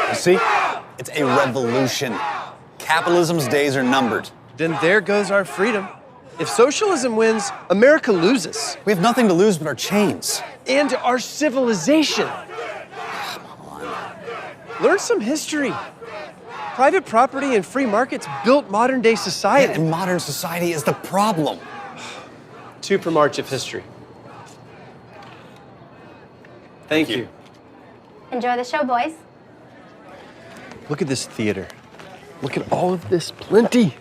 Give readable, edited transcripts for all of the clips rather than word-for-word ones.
You see? It's a revolution. Capitalism's days are numbered. Then there goes our freedom. If socialism wins, America loses. We have nothing to lose but our chains. And our civilization. Come on. Learn some history. Private property and free markets built modern-day society. And modern society is the problem. 2 per March of history. Thank you. Enjoy the show, boys. Look at this theater. Look at all of this plenty.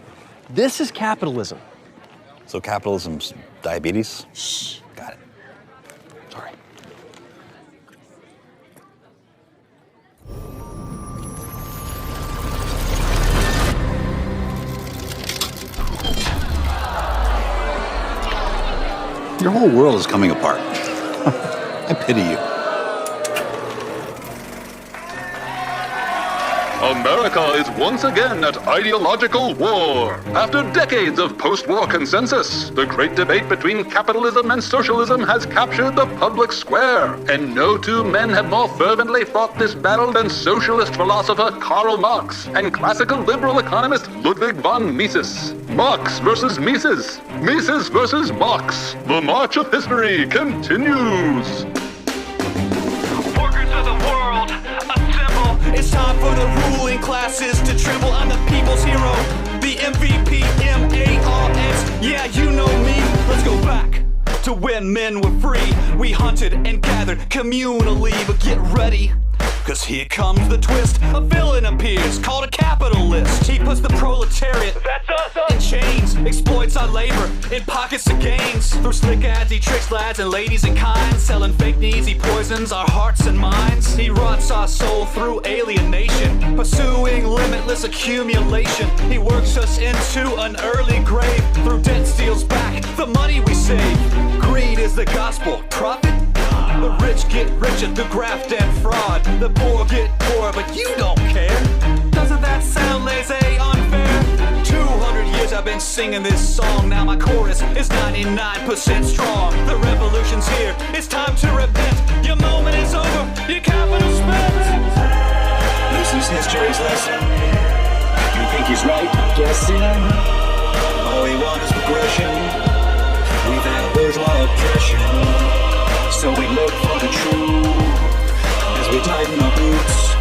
This is capitalism. So capitalism's diabetes? Shh. Got it. Sorry. Your whole world is coming apart. I pity you. America is once again at ideological war. After decades of post-war consensus, the great debate between capitalism and socialism has captured the public square. And no 2 men have more fervently fought this battle than socialist philosopher Karl Marx and classical liberal economist Ludwig von Mises. Marx versus Mises. Mises versus Marx. The march of history continues. Workers of the world, assemble. It's time for the ruling classes to tremble. I'm the people's hero, the MVP, M-A-R-X. Yeah, you know me. Let's go back to when men were free. We hunted and gathered communally, but get ready, cause here comes the twist. A villain appears, called a capitalist. He puts the proletariat, that's us, in chains, exploits our labor, in pockets of gains. Through slick ads, he tricks lads and ladies in kind. Selling fake needs, he poisons our hearts and minds. He rots our soul through alienation, pursuing limitless accumulation. He works us into an early grave. Through debt steals back the money we save. Greed is the gospel, profit. The rich get richer through graft and fraud. The poor get poorer, but you don't care. Doesn't that sound laissez unfair? 200 years I've been singing this song. Now my chorus is 99% strong. The revolution's here, it's time to repent. Your moment is over, your capital spent. This is history's lesson. You think he's right? Guessing. All we want is progression. We've had bourgeois oppression. So we look for the truth as we tighten our boots.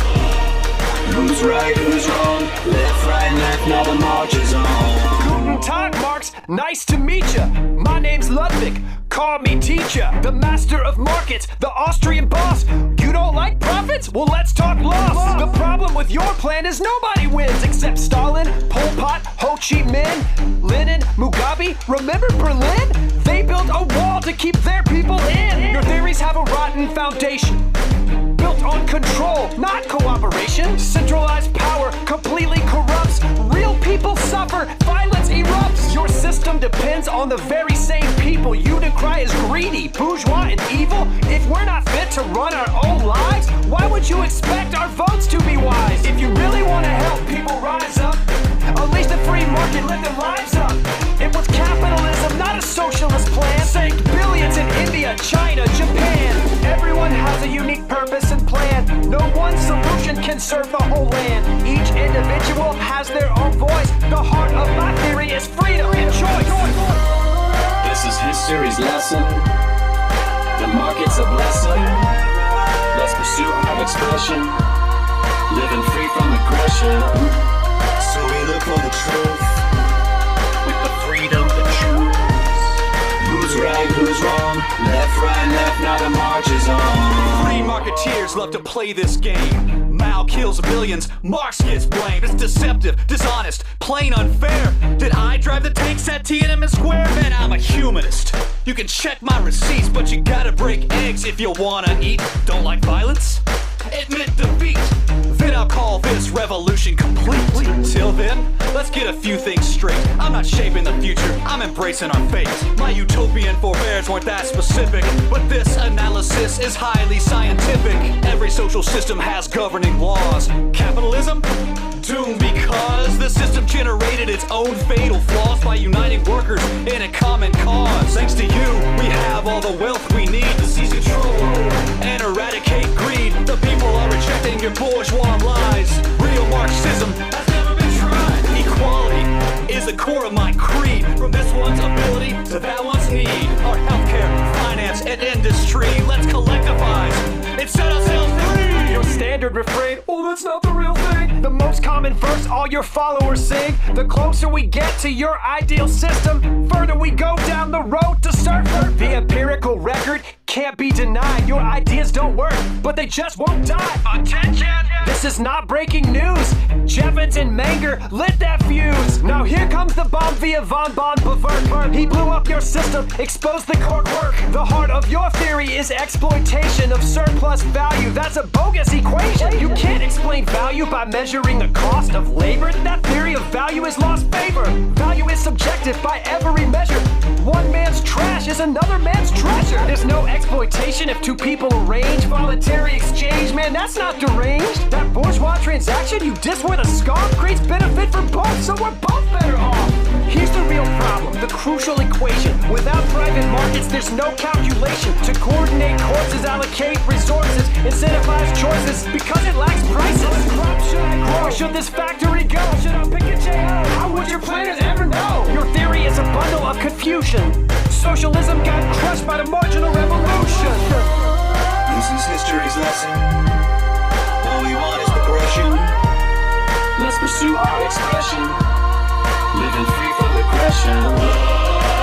Who's right, who's wrong? Left, right, left, now the march is on. Guten Tag, Marx. Nice to meet ya. My name's Ludwig. Call me teacher. The master of markets, the Austrian boss. You don't like profits? Well, let's talk loss. The problem with your plan is nobody wins except Stalin, Pol Pot, Ho Chi Minh, Lenin, Mugabe. Remember Berlin? They built a wall to keep their people in. Your theories have a rotten foundation, built on control, not cooperation. Centralized power completely corrupts. Real people suffer, violence erupts. Your system depends on the very same people you decry as greedy, bourgeois, and evil. If we're not fit to run our own lives, why would you expect our votes to be wise? If you really want to help people rise up, unleash the free market, live their lives up. It was capitalism, not a socialist plan. Saved billions in India, China, Japan. Everyone has a unique purpose and plan. No one solution can serve the whole land. Each individual has their own voice. The heart of my theory is freedom and choice. This is history's lesson. The market's a blessing. Let's pursue our expression, living free from aggression. So we look for the truth with the freedom to choose. Who's right, who's wrong? Left, right, left, now the march is on. Free marketeers love to play this game. Mao kills billions, Marx gets blamed. It's deceptive, dishonest, plain unfair. Did I drive the tanks at Tiananmen Square? Man, I'm a humanist. You can check my receipts, but you gotta break eggs if you wanna eat. Don't like violence? Admit defeat. Then I'll call this revolution complete. Till then, let's get a few things straight. I'm not shaping the future, I'm embracing our fate. My utopian forebears weren't that specific, but this analysis is highly scientific. Every social system has governing laws. Capitalism? Doomed because the system generated its own fatal flaws by uniting workers in a common cause. Thanks to you, we have all the wealth we need to seize control and eradicate greed. The people are rejecting your bourgeois lies. core of my creed. From this one's ability to that one's need. Our healthcare, finance, and industry, let's collectivize and set ourselves free. Your standard refrain, oh, that's not the real thing. The most common verse all your followers sing. The closer we get to your ideal system, further we go down the road to surfer. The empirical record can't be denied. Your ideas don't work, but they just won't die. Attention! This is not breaking news. Jevons and Menger lit that fuse. Now here comes the bomb via von Bevert. He blew up your system, exposed the core work. The heart of your theory is exploitation of surplus value. That's a bogus equation. You can't explain value by measuring the cost of labor. That theory of value is lost favor. Value is subjective by every measure. One man's trash is another man's treasure. There's no exploitation if two people arrange voluntary exchange. Man, that's not deranged. That bourgeois transaction you diss with a scarf creates benefit for both, so we're both better off. Here's the real problem, the crucial equation. Without private markets, there's no calculation to coordinate courses, allocate resources, incentivize choices because it lacks prices. What crop should I grow? Should this factory go? Should I pick a JO? How would your planners ever know? Your theory is a bundle of confusion. Socialism got crushed by the marginal revolution. This is history's lesson. All we want is progression. Let's pursue our expression. Living free from aggression.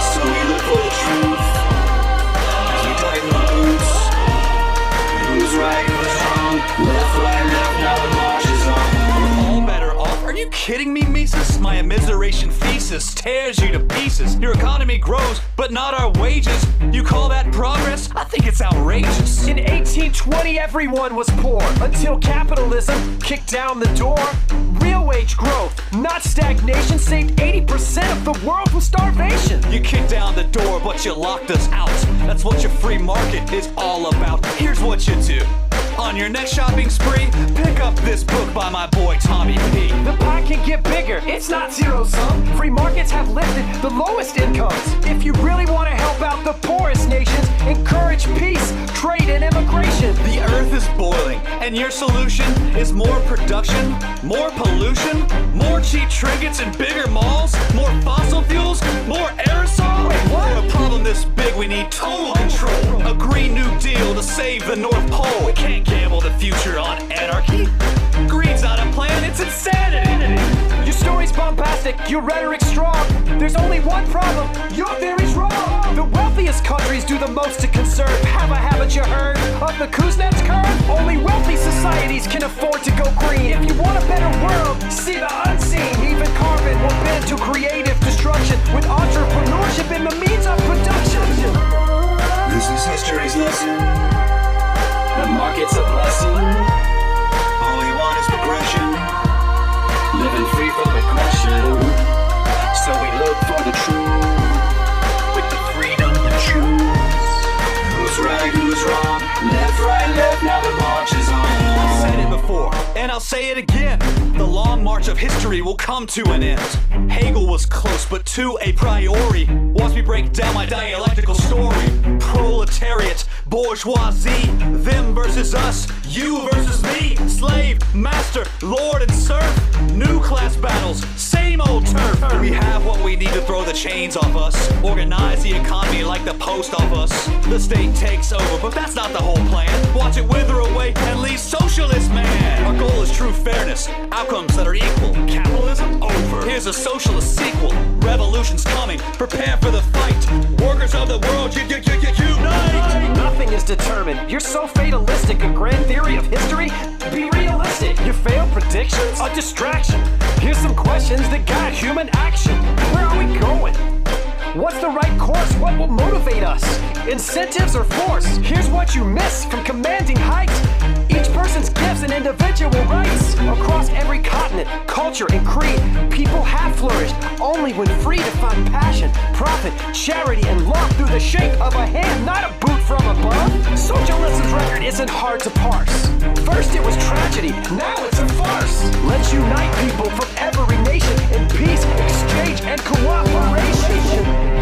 So we look for the truth. As we tighten our boots. Who's right, who's wrong? Left, right, left, now the march is on. We're all better off. Are you kidding me, Mises? My immiseration thesis tears you to pieces. Your economy grows, but not our wages. You call that progress? I think it's outrageous. In 1820, everyone was poor until capitalism kicked down the door. Real wage growth, not stagnation, saved 80% of the world from starvation. You kicked down the door, but you locked us out. That's what your free market is all about. Here's what you do. On your next shopping spree, pick up this book by my boy Tommy P. The pie can get bigger, it's not zero-sum. Free markets have lifted the lowest incomes. If you really want to help out the poorest nations, encourage peace, trade, and immigration. The earth is boiling, and your solution is more production, more pollution, more cheap trinkets and bigger malls, more fossil fuels, more aerosol. Wait, what? For a problem this big, we need total control. A Green New Deal to save the North Pole. We can't gamble the future on anarchy. Greed's not a plan, it's insanity. Your story's bombastic, your rhetoric's strong. There's only one problem, your theory's wrong. The wealthiest countries do the most to conserve. Haven't you heard of the Kuznets curve? Only wealthy societies can afford to go green. If you want a better world, see the unseen. Even carbon will bend to creative destruction with entrepreneurship in the means of production. This is history's lesson. The market's a blessing. All we want is progression. Living free from aggression. So we look for the truth. With the freedom to choose. Who's right, who's wrong? Left, right, left, now the march is on. I've said it before, and I'll say it again. The long march of history will come to an end. Hegel was close, but to a priori. Once we break down my dialectical story. Proletariat, bourgeoisie, them versus us, you versus me. Slave, master, lord and serf. New class battles, same old turf. We have what we need to throw the chains off us. Organize the economy like the post office. The state takes over, but that's not the whole plan. Watch it wither away and leave socialist man. Our goal is true fairness, outcomes that are equal. Capitalism over. Here's a socialist sequel. Revolution's coming, prepare for the fight. Workers of the world, unite! Nothing is determined. You're so fatalistic. A grand theory of history? Be realistic. Your failed predictions? A distraction. Here's some questions that guide human action. Where are we going? What's the right course? What will motivate us? Incentives or force? Here's what you miss from commanding height. Each person's gifts and individual rights. Across every continent, culture, and creed, people have flourished only when free to find passion, profit, charity, and love through the shake of a hand, not a boot from above. Socialism's record isn't hard to parse. First it was tragedy, now it's a farce. Let's unite people from every nation in peace, exchange, and cooperation.